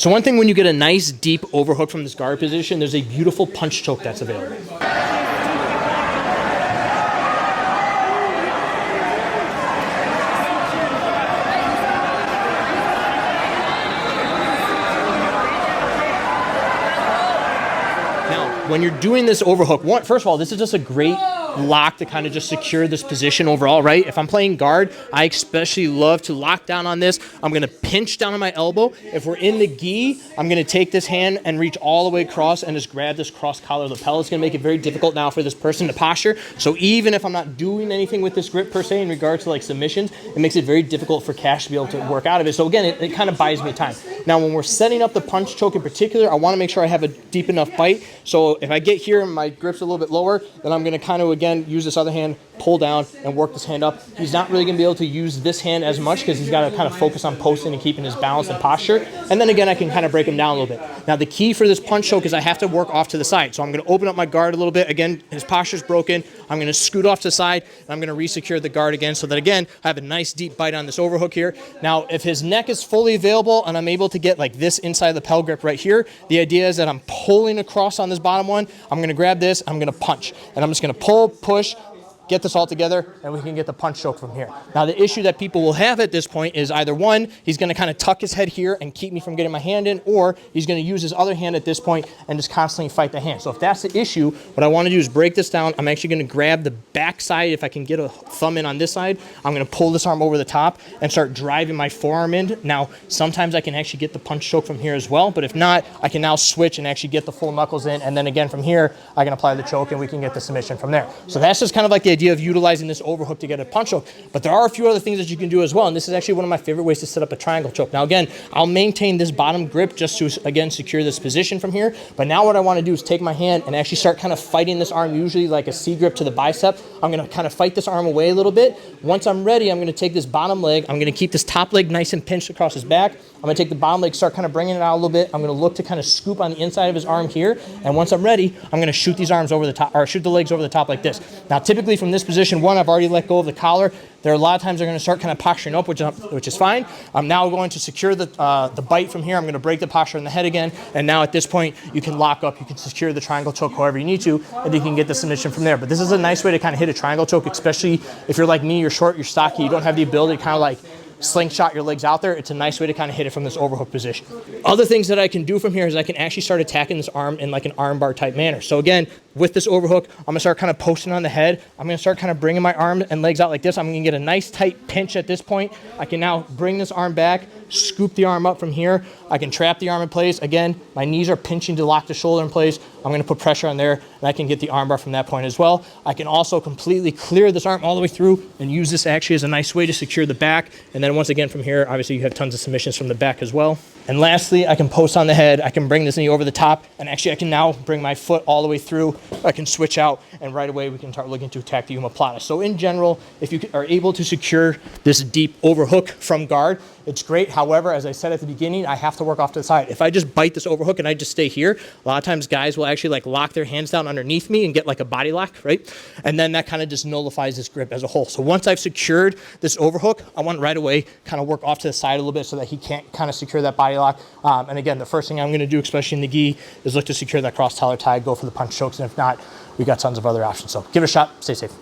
So one thing, when you get a nice deep overhook from this guard position, there's a beautiful punch choke that's available. Now, when you're doing this overhook, first of all, this is just a great lock to kind of just secure this position overall, right? If I'm playing guard, I especially love to lock down on this. I'm going to pinch down on my elbow. If we're in the gi, I'm going to take this hand and reach all the way across and just grab this cross collar lapel. It's going to make it very difficult now for this person to posture. So even if I'm not doing anything with this grip per se in regards to like submissions, it makes it very difficult for Cash to be able to work out of it. So again, it kind of buys me time. Now, when we're setting up the punch choke in particular, I want to make sure I have a deep enough bite. So if I get here and my grip's a little bit lower, then I'm going to kind of, again, use this other hand, pull down, and work this hand up. He's not really going to be able to use this hand as much because he's got to kind of focus on posting and keeping his balance and posture. And then again, I can kind of break him down a little bit. Now, the key for this punch choke is I have to work off to the side. So I'm going to open up my guard a little bit. Again, his posture's broken. I'm going to scoot off to the side, and I'm going to re-secure the guard again so that, again, I have a nice deep bite on this overhook here. Now, if his neck is fully available and I'm able to get like this inside the lapel grip right here, the idea is that I'm pulling across on this bottom one. I'm going to grab this. I'm going to punch. And I'm just going to pull, push, get this all together, and we can get the punch choke from here. Now, the issue that people will have at this point is either one, he's going to kind of tuck his head here and keep me from getting my hand in, or he's going to use his other hand at this point and just constantly fight the hand. So if that's the issue, what I want to do is break this down. I'm actually going to grab the back side. If I can get a thumb in on this side, I'm going to pull this arm over the top and start driving my forearm in. Now, sometimes I can actually get the punch choke from here as well, but if not, I can now switch and actually get the full knuckles in, and then again from here, I can apply the choke and we can get the submission from there. So that's just kind of like the idea of utilizing this overhook to get a punch choke. But there are a few other things that you can do as well, and this is actually one of my favorite ways to set up a triangle choke. Now again, I'll maintain this bottom grip just to, again, secure this position from here. But now what I want to do is take my hand and actually start kind of fighting this arm, usually like a C grip to the bicep. I'm going to kind of fight this arm away a little bit. Once I'm ready, I'm going to take this bottom leg. I'm going to keep this top leg nice and pinched across his back. I'm going to take the bottom leg, start kind of bringing it out a little bit. I'm going to look to kind of scoop on the inside of his arm here. And once I'm ready, I'm going to shoot these arms over the top, or shoot the legs over the top like this. Now, typically from this position, one, I've already let go of the collar. There are a lot of times they're going to start kind of posturing up, which is fine. I'm now going to secure the bite from here. I'm going to break the posture in the head again. And now at this point, you can lock up. You can secure the triangle choke however you need to, and you can get the submission from there. But this is a nice way to kind of hit a triangle choke, especially if you're like me, you're short, you're stocky, you don't have the ability to kind of like slingshot your legs out there. It's a nice way to kind of hit it from this overhook position. Other things that I can do from here is I can actually start attacking this arm in like an arm bar type manner. So again, with this overhook, I'm going to start kind of posting on the head. I'm going to start kind of bringing my arm and legs out like this. I'm going to get a nice tight pinch at this point. I can now bring this arm back, scoop the arm up from here. I can trap the arm in place. Again, my knees are pinching to lock the shoulder in place. I'm going to put pressure on there, and I can get the arm bar from that point as well. I can also completely clear this arm all the way through and use this actually as a nice way to secure the back. And then once again from here, obviously you have tons of submissions from the back as well. And lastly, I can post on the head. I can bring this knee over the top, and actually I can now bring my foot all the way through. I can switch out, and right away we can start looking to attack the omoplata. So in general, if you are able to secure this deep overhook from guard, it's great. However, as I said at the beginning, I have to work off to the side. If I just bite this overhook and I just stay here, a lot of times guys will actually like lock their hands down underneath me and get like a body lock, right? And then that kind of just nullifies this grip as a whole. So once I've secured this overhook, I want right away kind of work off to the side a little bit so that he can't kind of secure that body lock. And again, the first thing I'm going to do, especially in the gi, is look to secure that cross collar tie, go for the punch chokes. And if not, we got tons of other options. So give it a shot. Stay safe.